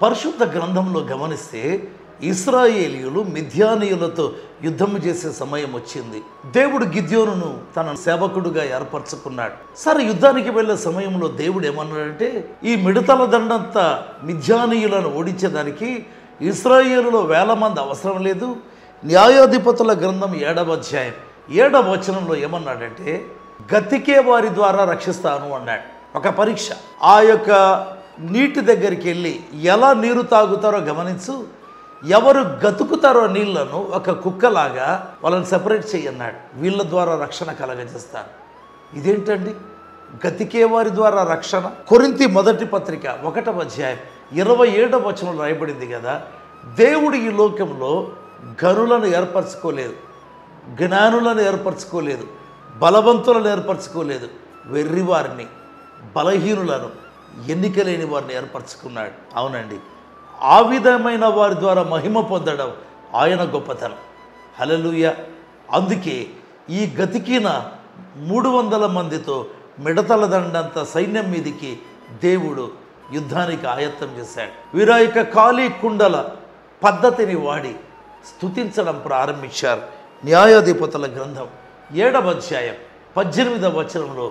పరిశుద్ధ గ్రంథంలో గమనిస్తే ఇశ్రాయేలీయులు మిద్యానీయులతో యుద్ధం చేసే సమయం వచ్చింది. దేవుడు గిద్యోనును తన సేవకుడుగా ఏర్పరచుకున్నాడు. సరే, యుద్ధానికి వెళ్ళే సమయంలో దేవుడు ఏమన్నాడంటే, ఈ మిడతల దండంతా మిద్యానీయులను ఓడించేదానికి ఇశ్రాయేలులో 1000 మంది అవసరం లేదు. న్యాయాధిపతుల గ్రంథం 7వ అధ్యాయం 7వ వచనంలో ఏమన్నాడంటే, గతికే వారి ద్వారా రక్షిస్తాను అన్నాడు. ఒక పరీక్ష. ఆ యొక్క నీటి దగ్గరికి వెళ్ళి ఎలా నీరు తాగుతారో గమనించు, ఎవరు గతుకుతారో నీళ్లను ఒక కుక్కలాగా వాళ్ళని సెపరేట్ చేయన్నాడు. వీళ్ళ ద్వారా రక్షణ కలగజేస్తాను. ఇదేంటండి, గతికే వారి ద్వారా రక్షణ? కొరింథీ మొదటి పత్రిక 1వ అధ్యాయం 27వ వచనంలో రాయబడింది కదా, దేవుడు ఈ లోకంలో గనులను ఏర్పరచుకోలేదు, జ్ఞానులను ఏర్పరచుకోలేదు, బలవంతులను ఏర్పరచుకోలేదు, వెర్రివారిని, బలహీనులను, ఎన్నిక లేని వారిని ఏర్పరచుకున్నాడు. అవునండి, ఆ విధమైన వారి ద్వారా మహిమ పొందడం ఆయన గొప్పతనం. హల్లెలూయా. అందుకే ఈ గతికిన 300 మందితో మిడతల దండంత సైన్యం మీదికి దేవుడు యుద్ధానికి ఆయత్తం చేశాడు. వీరా యొక్క ఖాళీ కుండల పద్ధతిని వాడి స్తుతించడం ప్రారంభించారు. న్యాయాధిపతుల గ్రంథం 7వ అధ్యాయం 18వ వచనంలో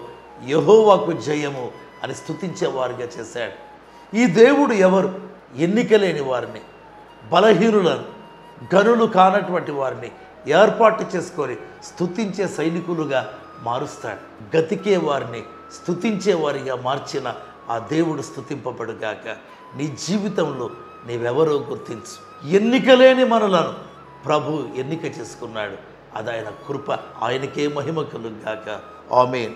యెహోవాకు జయము అని స్తుతించేవారిగా చేశాడు. ఈ దేవుడు ఎవరు? ఎన్నిక లేని వారిని, బలహీనులను, గనులు కానటువంటి వారిని ఏర్పాటు చేసుకొని స్తుతించే సైనికులుగా మారుస్తాడు. గతికే వారిని స్తుతించే వారిగా మార్చిన ఆ దేవుడు స్తుతింపబడుగాక. నీ జీవితంలో నీవెవరో గుర్తించు. ఎన్నిక లేని మనలను ప్రభు ఎన్నిక చేసుకున్నాడు. అది ఆయన కృప. ఆయనకే మహిమ కలుగుగాక. ఆమేన్.